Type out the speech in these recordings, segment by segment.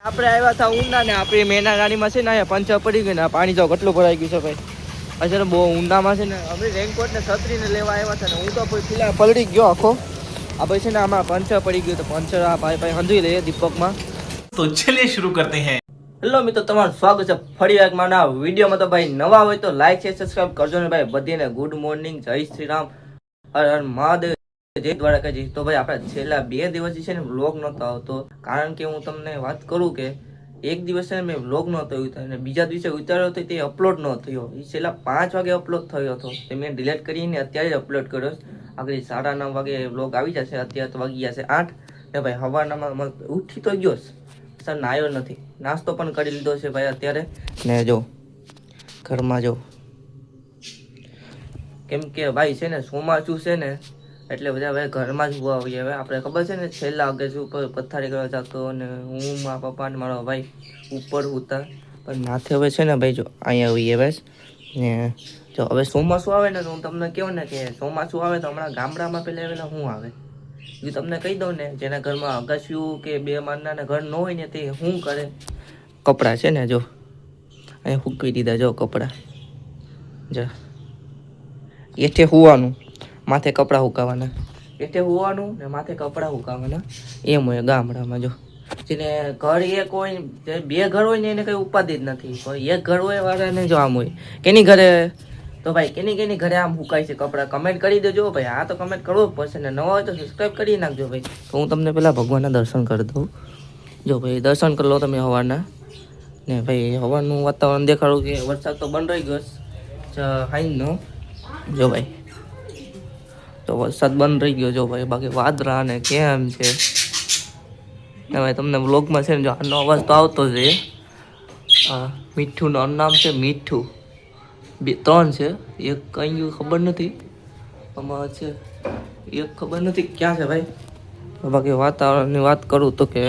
આપણે આવ્યા હતા ઊંડા ને આપણી મેના ગાડીમાં છે ને અહીંયા પંચર પડી ગઈ ને પાણી જો કેટલું ભરાઈ ગયું છે ભાઈ. અત્યારે બહુ ઊંડામાં છે ને અમે રેનકોટ ને છત્રીને લેવા આવ્યા હતા ને હું તો પેલા પલળી ગયો આખો. આ ભાઈ છે ને આમાં પંચર પડી ગયું તો પંચર આ ભાઈ સમજી લઈએ દીપકમાં. તો ચલિए शुरू करते हैं. હેલો મિત્રો, તમારું સ્વાગત છે ફરી એક મારા વિડીયોમાં. તો ભાઈ નવા હોય તો લાઈક છે સબસ્ક્રાઈબ કરજો ને ભાઈ. બધીને ગુડ મોર્નિંગ, જય શ્રી રામ, હર હર મહાદેવ, જય દ્વારકાજી. તો ભાઈ આપણે છેલ્લા 2 દિવસથી છે ને વ્લોગ નહોતો આવતો, કારણ કે હું તમને વાત કરું કે એક દિવસ છે ને મેં વ્લોગ નહોતો ઉતાર્યો અને બીજા દિવસે ઉતાર્યો હતો તે અપલોડ ન થયો. એ છેલ્લા 5 વાગે અપલોડ થયો હતો તે મેં ડિલીટ કરીને અત્યારે જ અપલોડ કર્યો. આગળ 9:30 વાગે વ્લોગ આવી જશે. અત્યારે તો વાગી જશે 8 ને ભાઈ સવારના ઉઠી તો ગયો સર, નાયો નથી, નાસ્તો પણ કરી લીધો છે ભાઈ અત્યારે. ને જો ઘરમાં જો, કેમ કે ભાઈ છે ને ચોમાસું છે ને એટલે બધા ભાઈ ઘરમાં જ હોવા આવીએ. હવે આપણે ખબર છે ને છેલ્લા અગેસ ઉપર પથારી કરવા જતો અને હું મારા પપ્પા ને મારો ભાઈ ઉપર ઉતા, પણ નાથે હવે છે ને ભાઈ જો અહીંયા આવીએ બસ. ને જો હવે ચોમાસું આવે ને તો હું તમને કહું ને કે ચોમાસું આવે તો હમણાં ગામડામાં પહેલાં શું આવે એ તમને કહી દઉં ને. જેના ઘરમાં અગાસ્યું કે 2 માળના ઘર ન હોય ને તે શું કરે, કપડાં છે ને જો અહીંયા સૂકવી દીધા. જો કપડાં જો એઠે હોવાનું, માથે કપડાં સુકાવાના, એઠે હોવાનું ને માથે કપડાં સુકાવાના. એમ હોય ગામડામાં. જો જેને ઘર એક હોય, 2 ઘર હોય ને એને કંઈ ઉપાધિ જ નથી. પણ 1 ઘર હોય વાળાને જો આમ હોય કેની ઘરે, તો ભાઈ કેની ઘરે આમ સુકાય છે કપડાં, કમેન્ટ કરી દેજો ભાઈ. આ તો કમેન્ટ કરવો જ પડશે ને, નવા હોય તો સબસ્ક્રાઈબ કરી નાખજો ભાઈ. તો હું તમને પહેલાં ભગવાનના દર્શન કરી દઉં. જો ભાઈ દર્શન કરી લો તમે હવારના. ને ભાઈ હવાનું વાતાવરણ દેખાડું કે વરસાદ તો બંધ રહી ગયો હાઈનો. જો ભાઈ તો વરસાદ બંધ રહી ગયો. જો ભાઈ બાકી વાદળા ને કેમ છે ને ભાઈ તમને વ્લોગમાં છે ને જો આનો અવાજ તો આવતો જ રહે. હા, મીઠુંનું નામ છે મીઠું. 3 છે, એક કઈ ખબર નથી આમાં છે, એક ખબર નથી ક્યાં છે ભાઈ. બાકી વાતાવરણની વાત કરું તો કે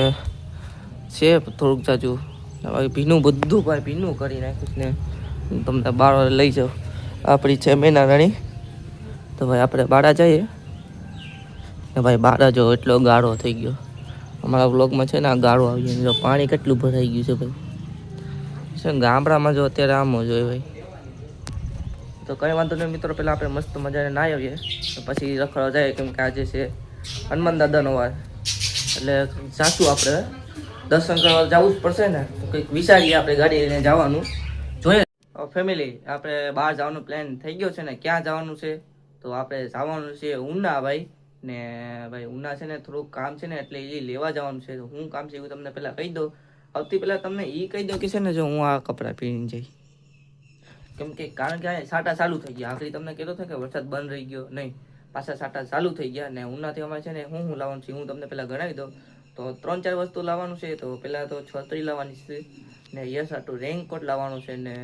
છે થોડુંક જાજુ. બાકી ભીનું બધું ભાઈ ભીનું કરી નાખ્યું ને. તમને બાર લઈ જાઓ, આપણી છે મેના રાણી. તો ભાઈ આપણે બારા જઈએ ને ભાઈ બારા જો એટલો ગાળો થઈ ગયો. અમારા વ્લોગમાં છે ને આ ગાળો આવી ગયો. જો પાણી કેટલું ભરાઈ ગયું છે ભાઈ. છે ગામડામાં જો અત્યારે આમ જ હોય ભાઈ. તો કંઈ વાંધો નહીં મિત્રો, પહેલાં આપણે મસ્ત મજાને નાહી આવીએ પછી રખડવા જાય. કેમ કે આજે છે હનુમાન દાદાનો વાર એટલે જાશું આપણે દર્શન કરવા જવું જ પડશે ને. તો કંઈક વિચારીએ આપણે ગાડી લઈને જવાનું. જોઈએ ફેમિલી, આપણે બહાર જવાનો પ્લાન થઈ ગયો છે ને. ક્યાં જવાનું છે તો આપણે જવાનું છે ઉના ભાઈ. ને ભાઈ ઉના છે ને થોડુંક કામ છે ને એટલે એ લેવા જવાનું છે. તો શું કામ છે એવું તમને પહેલાં કહી દઉં. સૌથી પહેલાં તમને એ કહી દઉં કે છે ને જો હું આ કપડાં પહેરીને જઈ, કેમ કે કારણ કે સાટા ચાલુ થઈ ગયા. આખરી તમને કહેતો હતો કે વરસાદ બંધ રહી ગયો, નહીં પાછા સાટા ચાલુ થઈ ગયા. ને ઉનાથી અમારે છે ને હું લાવવાનું છે હું તમને પહેલાં ગણાવી દઉં. તો 3-4 વસ્તુ લાવવાનું છે. તો પહેલાં તો છત્રી લાવવાની છે ને યસ આટલું રેનકોટ લાવવાનું છે ને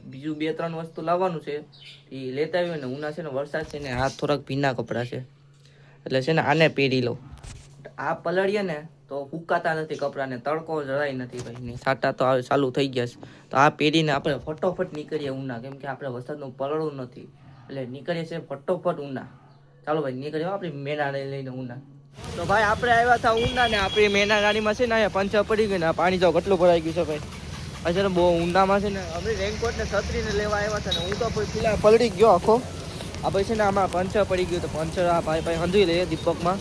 બીજું 2-3 વસ્તુ લાવવાનું છે. એ લેતા આવ્યું ને ઉના છે ને વરસાદ છે ને આ થોડાક ભીના કપડાં છે એટલે છે ને આને પહેરી લો. આ પલળીએ ને તો ફૂકાતા નથી કપડાને, તડકો જરાય નથી ભાઈ. ને સાટા તો ચાલુ થઈ ગયા છે. તો આ પહેરીને આપણે ફટોફટ નીકળીએ ઉના, કેમ કે આપણે વરસાદનું પલળવું નથી એટલે નીકળીએ છીએ ફટોફટ ઉના. ચાલો ભાઈ નીકળીએ આપણી મેના લઈને ઉના. તો ભાઈ આપણે આવ્યા હતા ઉના ને આપણી મેના ગાડીમાં છે ને અહીંયા પંચર પડી ગઈ ને પાણી જો કેટલું ભરાઈ ગયું છે ભાઈ. અત્યારે બહુ ઊંડામાં છે ને અમે રેનકોટ ને છત્રીને લેવા આવ્યા હતા ને હું તો પેલા પલળી ગયો આખો. આ ભાઈ છે ને આમાં પંચર પડી ગયું તો પંચર આ ભાઈ સમજી લઈએ દીપકમાં.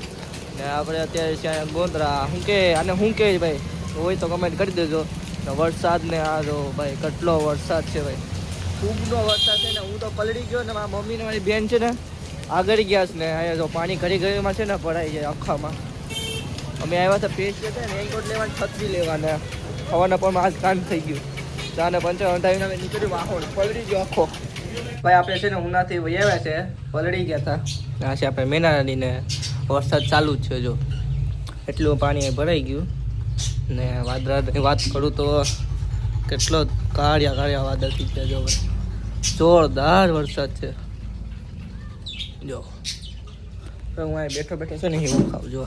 ને આપણે અત્યારે છે ગોંદરા શું કે આને શું કહે ભાઈ હોય તો કમેન્ટ કરી દેજો. વરસાદ ને આ જો ભાઈ કેટલો વરસાદ છે ભાઈ, ખૂબનો વરસાદ છે ને. હું તો પલળી ગયો ને મારા મમ્મી ને મારી બેન છે ને આગળ ગયા છે ને અહીંયા જો પાણી ઘડીમાં છે ને ભરાઈ જાય આખામાં. અમે આવ્યા હતા પેસ્ટ છે ને રેનકોટ લેવાની, છત્રી લેવાના. હવાના પણ આજ કાન થઈ ગયું. ચાને પંચર હંધાવીને અમે નીકળ્યું માહોલ પલળી ગયો આખો ભાઈ. આપણે છે ને ઉનાથી આવ્યા છે, પલળી ગયા હતા. આ છે આપણે મેનાડીને વરસાદ ચાલુ જ છે જો એટલું પાણી ભરાઈ ગયું. ને વાદળાની વાત કરું તો કેટલો કાળિયા વાદળ થઈ ગયા. જો જોરદાર વરસાદ છે. જો હું અહીં બેઠો છે ને એવું ખાવ. જો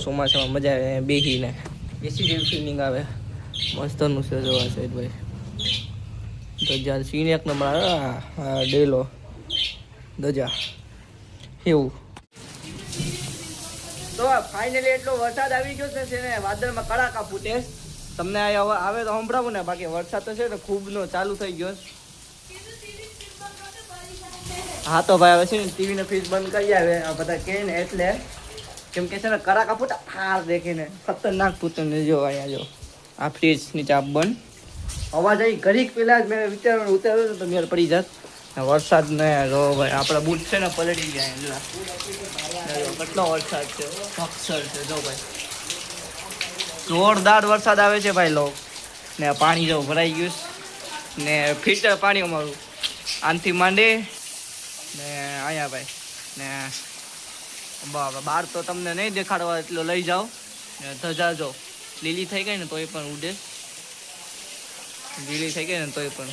ચોમાસામાં મજા આવે બેસીને, એસી જેવી ફિલિંગ આવે. મસ્તનું છે જોવા સાઈડ ભાઈ. તો જ્યારે સીન 1 નંબર આવે ડેલો દજા એવું. તો ફાઇનલી એટલો વરસાદ આવી ગયો છે ને વાદળમાં કડાકા ફૂટે. તમને હવે આવે તો સંભળાવું ને, બાકી વરસાદ તો છે ને ખૂબનો ચાલુ થઈ ગયો. હા તો ભાઈ હવે છે ને ટીવી ને ફ્રીજ બંધ કરી આવે આ બધા કે ને, એટલે કેમ કે છે ને કડાકા ફૂટા ફાર દેખીને ખતરનાક ફૂટે ને. જો અહીંયા જો આ ફ્રીજ ની ચાપ બંધ, અવાજ આવી ઘડીક પેલા જ મેં વિચાર્યું ઉતાર્યું તો મેળ પડી જાત. વરસાદ ને જો ભાઈ આપણા બૂટ છે ને પલળી જાય. કેટલો વરસાદ છે, અક્ષર છે જો ભાઈ, જોરદાર વરસાદ આવે છે ભાઈ લોક. ને પાણી જો ભરાઈ ગયું ને ફિલ્ટર પાણી અમારું આનથી માંડી ને અહીંયા ભાઈ ને બહાર તો તમને નહીં દેખાડવા એટલો લઈ જાઓ ને. ધજા જો લીલી થઈ ગઈ ને તોય પણ ઉડે, લીલી થઈ ગઈ ને તોય પણ.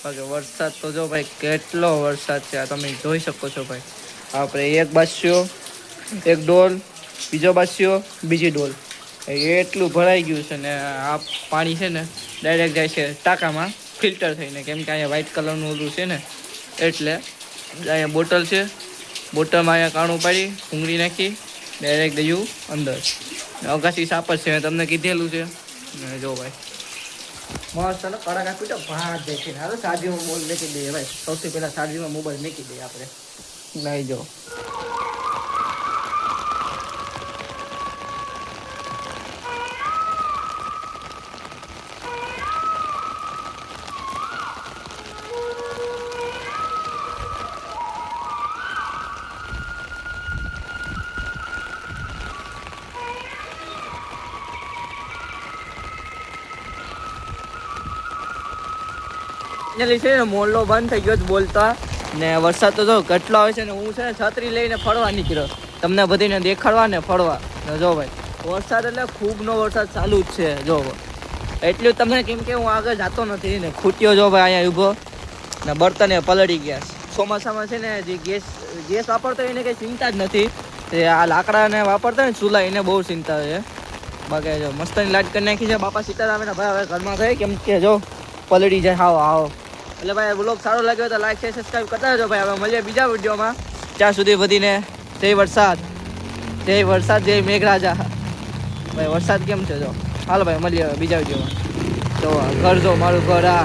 બાકી વરસાદ તો જો ભાઈ કેટલો વરસાદ છે આ તમે જોઈ શકો છો ભાઈ. આપણે એક બાસ્યો, એક ડોલ, બીજો બાસ્યો, બીજી ડોલ, એટલું ભરાઈ ગયું છે ને. આ પાણી છે ને ડાયરેક્ટ જાય છે ટાંકામાં ફિલ્ટર થઈને, કેમ કે અહીંયા વ્હાઈટ કલરનું ઓલું છે ને, એટલે અહીંયા બોટલ છે, બોટલમાં અહીંયા કાણું પાડી ભૂંગળી નાખી ડાયરેક્ટ દયું અંદર. અગાસી સાપ જ છે, મેં તમને કીધેલું છે. જો ભાઈ મસ્ત ને કડાકા પીટો ભાત દેખીને. હાલો સાજીમાં મોબાઈલ મૂકી દઈએ ભાઈ, સૌથી પહેલાં સાજીમાં મોબાઈલ મૂકી દઈએ આપણે. નહીં જો ફાઇનલી છે ને મોહલ્લો બંધ થઈ ગયો બોલતા ને. વરસાદ તો જો કેટલો આવે છે ને. હું છે ને છત્રી લઈને ફરવા નીકળ્યો તમને બધીને દેખાડવા ને ફરવા ને. જો ભાઈ વરસાદ એટલે ખૂબનો વરસાદ ચાલુ જ છે. જો એટલું તમને, કેમ કે હું આગળ જતો નથી ને. ખૂટ્યો જો ભાઈ અહીંયા ઊભો ને, બર્તને પલળી ગયા. ચોમાસામાં છે ને જે ગેસ વાપરતો હોય એને કંઈ ચિંતા જ નથી, આ લાકડાને વાપરતા હોય ને ચૂલા એને બહુ ચિંતા છે. બાકી જો મસ્તની લાઈટ કરી નાખી છે બાપા સીતારામને. ભાઈ હવે ઘરમાં થઈ, કેમ કે જો પલળી જાય. આવો એટલે ભાઈ બ્લોગ સારો લાગ્યો તો લાઈક શેર સબસ્ક્રાઈબ કરતા રહેજો ભાઈ. હવે મળીએ બીજા વિડીયોમાં. ત્યાં સુધી બધીને જય વરસાદ, જય વરસાદ, જય મેઘરાજા. ભાઈ વરસાદ કેમ છે જો. હાલો ભાઈ મળીએ બીજા વિડીયોમાં. તો ઘર જો મારું ઘર આ